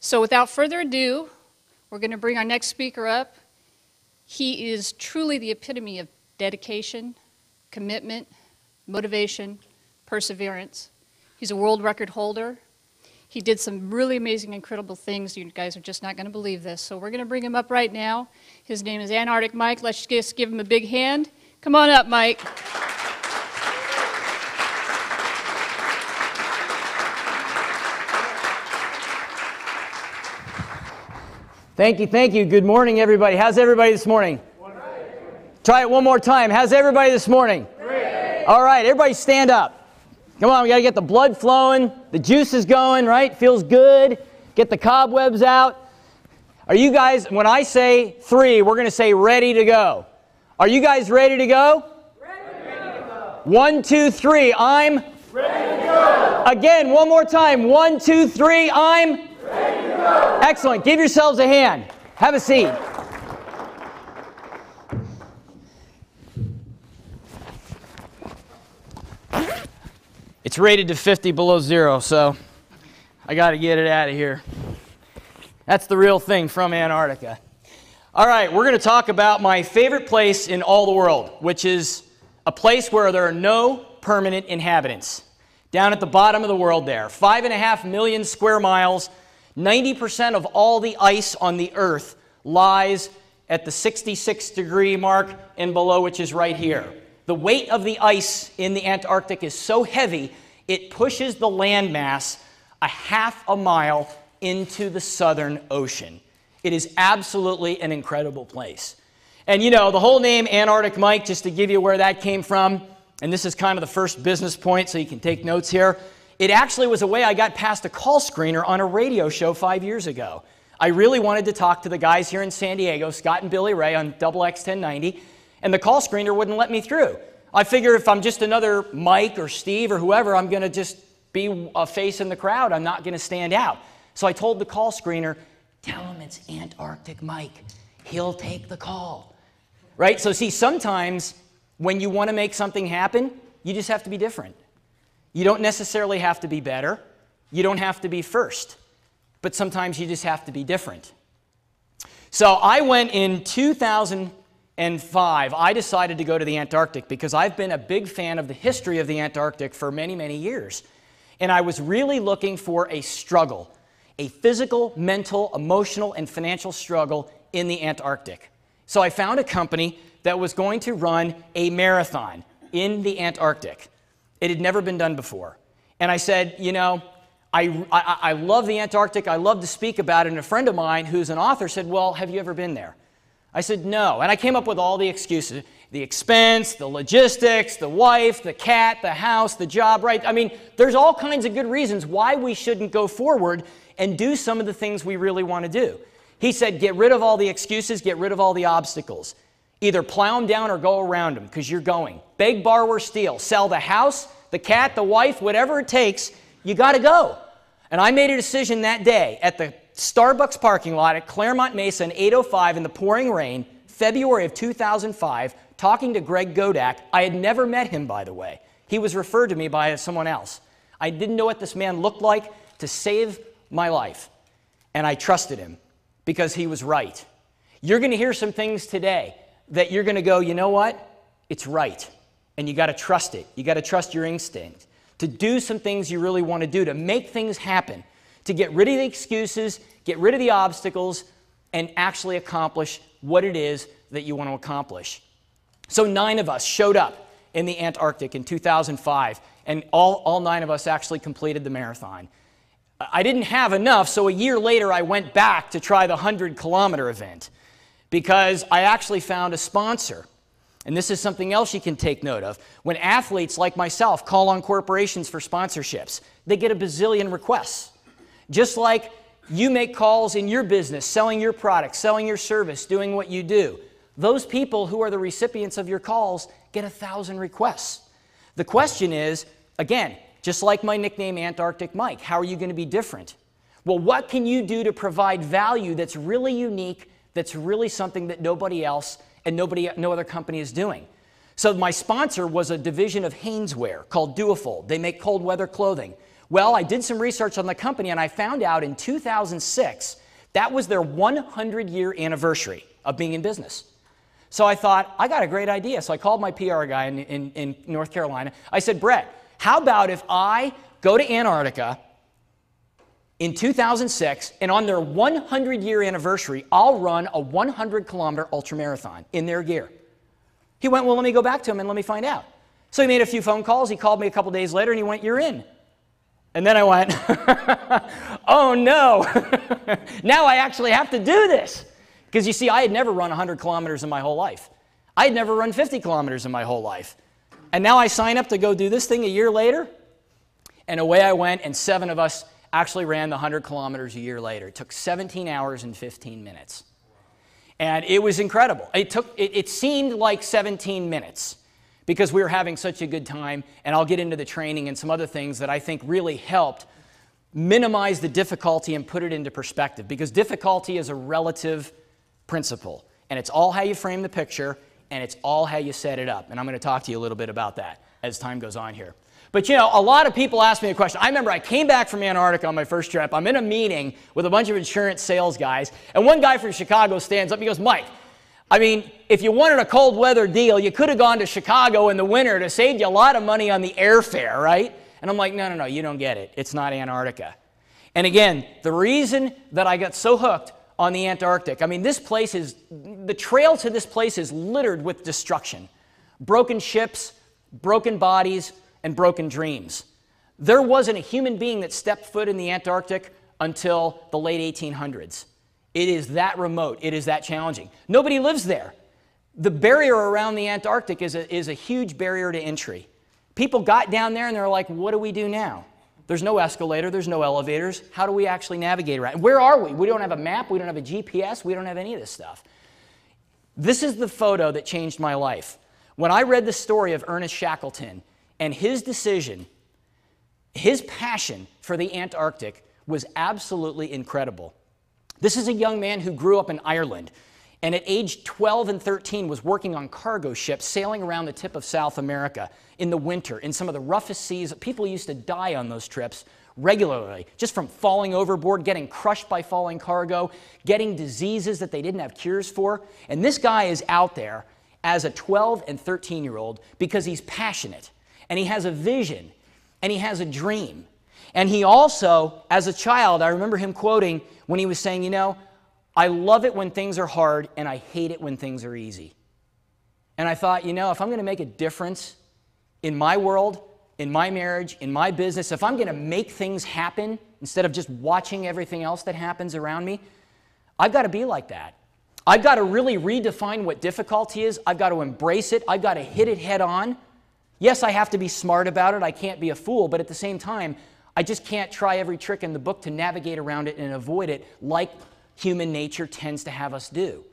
So without further ado, we're going to bring our next speaker up. He is truly the epitome of dedication, commitment, motivation, perseverance. He's a world record holder. He did some really amazing, incredible things. You guys are just not going to believe this. So we're going to bring him up right now. His name is Antarctic Mike. Let's just give him a big hand. Come on up, Mike. Thank you, thank you. Good morning, everybody. How's everybody this morning? Great. Try it one more time. How's everybody this morning? Great. All right, everybody stand up. Come on, we got to get the blood flowing, the juice is going, right? Feels good. Get the cobwebs out. Are you guys, when I say 3, we're going to say ready to go. Are you guys ready to go? Ready to go. 1, 2, 3, I'm ready to go. Again, one more time. 1, 2, 3, I'm ready to go. Excellent. Give yourselves a hand. Have a seat. It's rated to 50 below 0, so I got to get it out of here. That's the real thing from Antarctica. All right, we're going to talk about my favorite place in all the world, which is a place where there are no permanent inhabitants. Down at the bottom of the world there, 5.5 million square miles, 90% of all the ice on the Earth lies at the 66-degree mark and below, which is right here. The weight of the ice in the Antarctic is so heavy, it pushes the landmass a half a mile into the Southern Ocean. It is absolutely an incredible place. And you know, the whole name Antarctic Mike, just to give you where that came from, and this is kind of the first business point, so you can take notes here. It actually was a way I got past a call screener on a radio show 5 years ago. I really wanted to talk to the guys here in San Diego, Scott and Billy Ray on XX1090, and the call screener wouldn't let me through. I figure if I'm just another Mike or Steve or whoever, I'm going to just be a face in the crowd. I'm not going to stand out. So I told the call screener, tell him it's Antarctic Mike. He'll take the call. Right? So see, sometimes when you want to make something happen, you just have to be different. You don't necessarily have to be better. You don't have to be first. But sometimes you just have to be different. So I went in 2005. I decided to go to the Antarctic because I've been a big fan of the history of the Antarctic for many, many years. And I was really looking for a struggle, a physical, mental, emotional, and financial struggle in the Antarctic. So I found a company that was going to run a marathon in the Antarctic. It had never been done before. And I said, you know, I love the Antarctic. I love to speak about it. And a friend of mine who's an author said, well, have you ever been there? I said, no. And I came up with all the excuses, the expense, the logistics, the wife, the cat, the house, the job, right? I mean, there's all kinds of good reasons why we shouldn't go forward and do some of the things we really want to do. He said, get rid of all the excuses, get rid of all the obstacles. Either plow them down or go around them because you're going. Beg, borrow, or steal. Sell the house, the cat, the wife, whatever it takes, you got to go. And I made a decision that day at the Starbucks parking lot at Claremont Mesa in 8:05 in the pouring rain, February of 2005, talking to Greg Godak. I had never met him, by the way. He was referred to me by someone else. I didn't know what this man looked like to save my life. And I trusted him because he was right. You're going to hear some things today that you're going to go, you know what? It's right. And you got to trust it. You got to trust your instinct to do some things you really want to do, to make things happen, to get rid of the excuses, get rid of the obstacles, and actually accomplish what it is that you want to accomplish. So 9 of us showed up in the Antarctic in 2005, and all 9 of us actually completed the marathon. I didn't have enough, so a year later I went back to try the 100-kilometer event because I actually found a sponsor. And this is something else you can take note of. When athletes like myself call on corporations for sponsorships, they get a bazillion requests. Just like you make calls in your business, selling your product, selling your service, doing what you do. Those people who are the recipients of your calls get 1,000 requests. The question is, again, just like my nickname Antarctic Mike, how are you going to be different? Well, what can you do to provide value that's really unique, that's really something that nobody else and no other company is doing? So my sponsor was a division of Haineswear called Duofold. They make cold weather clothing. Well, I did some research on the company, and I found out in 2006, that was their 100-year anniversary of being in business. So I thought, I got a great idea. So I called my PR guy in North Carolina. I said, Brett, how about if I go to Antarctica in 2006, and on their 100-year anniversary, I'll run a 100-kilometer ultramarathon in their gear. He went, well, let me go back to him and let me find out. So he made a few phone calls. He called me a couple days later, and he went, you're in. And then I went, oh, no. Now I actually have to do this. Because you see, I had never run 100 kilometers in my whole life. I had never run 50 kilometers in my whole life. And now I sign up to go do this thing a year later, and away I went, and 7 of us actually ran the 100 kilometers a year later. It took 17 hours and 15 minutes. And it was incredible. It seemed like 17 minutes because we were having such a good time, and I'll get into the training and some other things that I think really helped minimize the difficulty and put it into perspective, because difficulty is a relative principle, and it's all how you frame the picture, and it's all how you set it up. And I'm going to talk to you a little bit about that as time goes on here. But you know, a lot of people ask me a question. I remember I came back from Antarctica on my first trip. I'm in a meeting with a bunch of insurance sales guys, and one guy from Chicago stands up. He goes, Mike, I mean, if you wanted a cold weather deal, you could have gone to Chicago in the winter to save you a lot of money on the airfare, right? And I'm like, no, no, no, you don't get it. It's not Antarctica. And again, the reason that I got so hooked on the Antarctic, I mean, the trail to this place is littered with destruction. Broken ships, broken bodies, and broken dreams. There wasn't a human being that stepped foot in the Antarctic until the late 1800s. It is that remote. It is that challenging. Nobody lives there. The barrier around the Antarctic is a huge barrier to entry. People got down there and they're like, what do we do now? There's no escalator. There's no elevators. How do we actually navigate around? Where are we? We don't have a map. We don't have a GPS. We don't have any of this stuff. This is the photo that changed my life. When I read the story of Ernest Shackleton and his decision, his passion for the Antarctic was absolutely incredible. This is a young man who grew up in Ireland, and at age 12 and 13 was working on cargo ships sailing around the tip of South America in the winter in some of the roughest seas. People used to die on those trips regularly, just from falling overboard, getting crushed by falling cargo, getting diseases that they didn't have cures for. And this guy is out there as a 12 and 13-year-old because he's passionate, and he has a vision, and he has a dream. And he also, as a child, I remember him quoting when he was saying, you know, I love it when things are hard, and I hate it when things are easy. And I thought, you know, if I'm going to make a difference in my world, in my marriage, in my business, if I'm going to make things happen instead of just watching everything else that happens around me, I've got to be like that. I've got to really redefine what difficulty is. I've got to embrace it. I've got to hit it head on. Yes, I have to be smart about it. I can't be a fool, but at the same time, I just can't try every trick in the book to navigate around it and avoid it like human nature tends to have us do.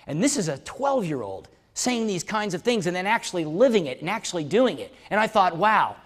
And this is a 12-year-old saying these kinds of things and then actually living it and actually doing it. And I thought, wow,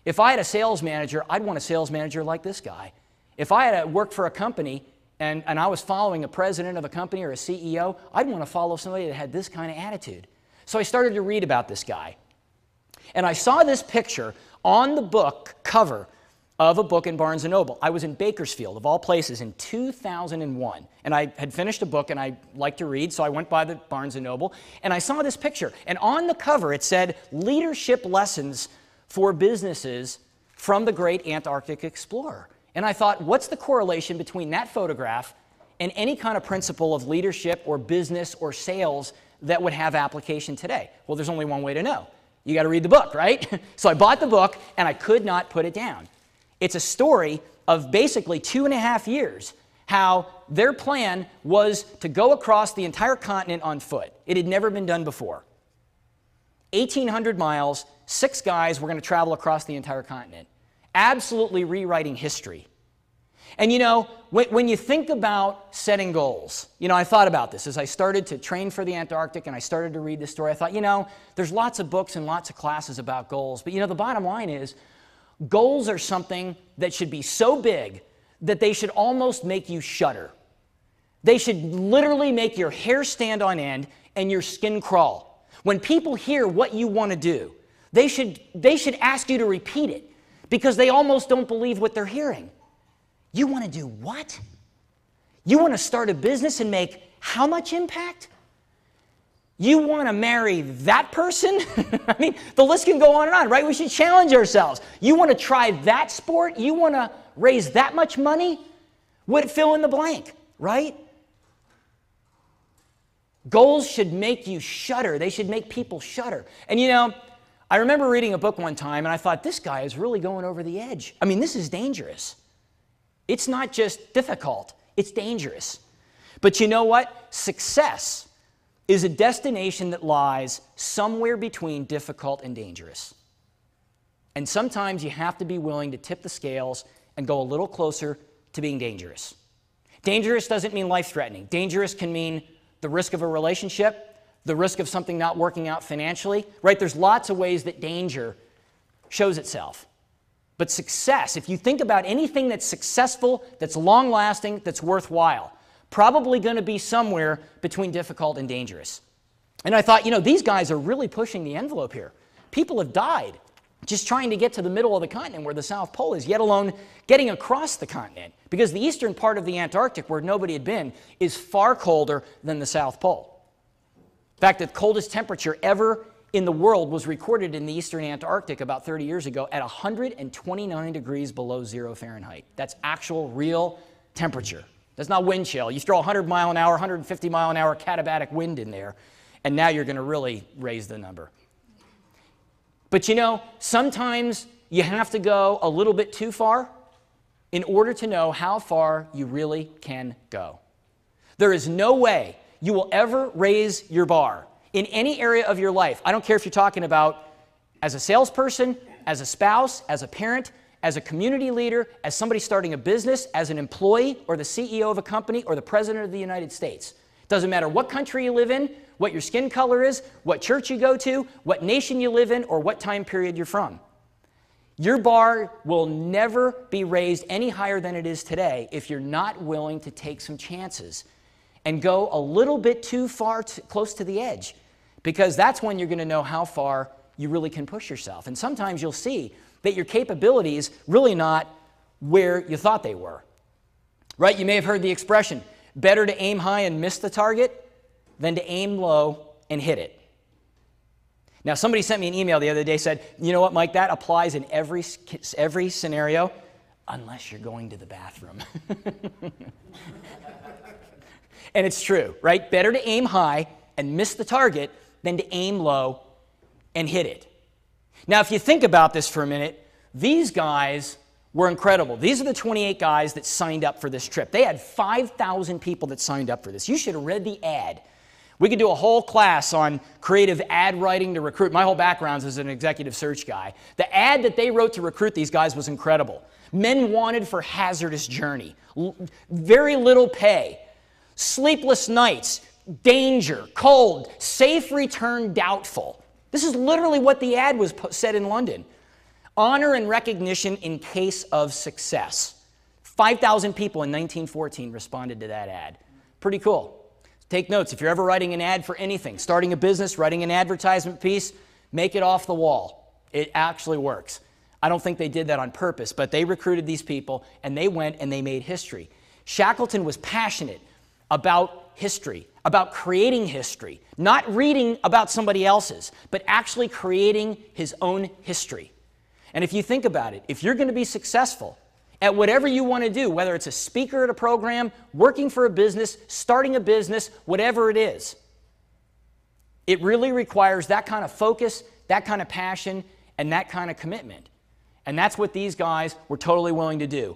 if I had a sales manager, I'd want a sales manager like this guy. If I had to work for a company and I was following a president of a company or a CEO, I'd want to follow somebody that had this kind of attitude. So I started to read about this guy. And I saw this picture on the book cover of a book in Barnes & Noble. I was in Bakersfield, of all places, in 2001. And I had finished a book, and I like to read, so I went by the Barnes & Noble, and I saw this picture. And on the cover, it said, Leadership Lessons for Businesses from the Great Antarctic Explorer. And I thought, what's the correlation between that photograph and any kind of principle of leadership or business or sales that would have application today? Well, there's only one way to know. You got to read the book, right? So I bought the book, and I could not put it down. It's a story of basically 2.5 years, how their plan was to go across the entire continent on foot. It had never been done before. 1,800 miles, 6 guys were going to travel across the entire continent, absolutely rewriting history. And you know, when you think about setting goals, you know, I thought about this as I started to train for the Antarctic and I started to read this story. I thought, you know, there's lots of books and lots of classes about goals, but you know, the bottom line is, goals are something that should be so big that they should almost make you shudder. They should literally make your hair stand on end and your skin crawl. When people hear what you want to do, they should ask you to repeat it because they almost don't believe what they're hearing. You want to do what? You want to start a business and make how much impact? You want to marry that person? I mean, the list can go on and on, right? We should challenge ourselves. You want to try that sport? You want to raise that much money? Would fill in the blank, right? Goals should make you shudder. They should make people shudder. And you know, I remember reading a book one time and I thought, this guy is really going over the edge. I mean, this is dangerous. It's not just difficult, it's dangerous. But you know what? Success is a destination that lies somewhere between difficult and dangerous. And sometimes you have to be willing to tip the scales and go a little closer to being dangerous. Dangerous doesn't mean life-threatening. Dangerous can mean the risk of a relationship, the risk of something not working out financially, right? There's lots of ways that danger shows itself. But success, if you think about anything that's successful, that's long-lasting, that's worthwhile, probably going to be somewhere between difficult and dangerous. And I thought, you know, these guys are really pushing the envelope here. People have died just trying to get to the middle of the continent where the South Pole is, yet alone getting across the continent. Because the eastern part of the Antarctic, where nobody had been, is far colder than the South Pole. In fact, the coldest temperature ever in the world was recorded in the eastern Antarctic about 30 years ago at 129 degrees below 0 Fahrenheit. That's actual, real temperature. That's not wind chill. You throw 100 mile an hour, 150 mile an hour katabatic wind in there, and now you're going to really raise the number. But you know, sometimes you have to go a little bit too far in order to know how far you really can go. There is no way you will ever raise your bar in any area of your life. I don't care if you're talking about as a salesperson, as a spouse, as a parent, as a community leader, as somebody starting a business, as an employee, or the CEO of a company, or the President of the United States. It doesn't matter what country you live in, what your skin color is, what church you go to, what nation you live in, or what time period you're from. Your bar will never be raised any higher than it is today if you're not willing to take some chances and go a little bit too far close to the edge, because that's when you're going to know how far you really can push yourself. And sometimes you'll see that your capabilities really not where you thought they were. Right? You may have heard the expression, better to aim high and miss the target than to aim low and hit it. Now, somebody sent me an email the other day, said, you know what, Mike, that applies in every scenario, unless you're going to the bathroom. And it's true, right? Better to aim high and miss the target than to aim low and hit it. Now, if you think about this for a minute, these guys were incredible. These are the 28 guys that signed up for this trip. They had 5,000 people that signed up for this. You should have read the ad. We could do a whole class on creative ad writing to recruit. My whole background is as an executive search guy. The ad that they wrote to recruit these guys was incredible. Men wanted for hazardous journey, very little pay, sleepless nights, danger, cold, safe return doubtful. This is literally what the ad was said in London. Honor and recognition in case of success. 5,000 people in 1914 responded to that ad. Pretty cool. Take notes. If you're ever writing an ad for anything, starting a business, writing an advertisement piece, make it off the wall. It actually works. I don't think they did that on purpose, but they recruited these people and they went and they made history. Shackleton was passionate about history, about creating history, not reading about somebody else's, but actually creating his own history. And if you think about it, if you're going to be successful at whatever you want to do, whether it's a speaker at a program, working for a business, starting a business, whatever it is, it really requires that kind of focus, that kind of passion, and that kind of commitment. And that's what these guys were totally willing to do.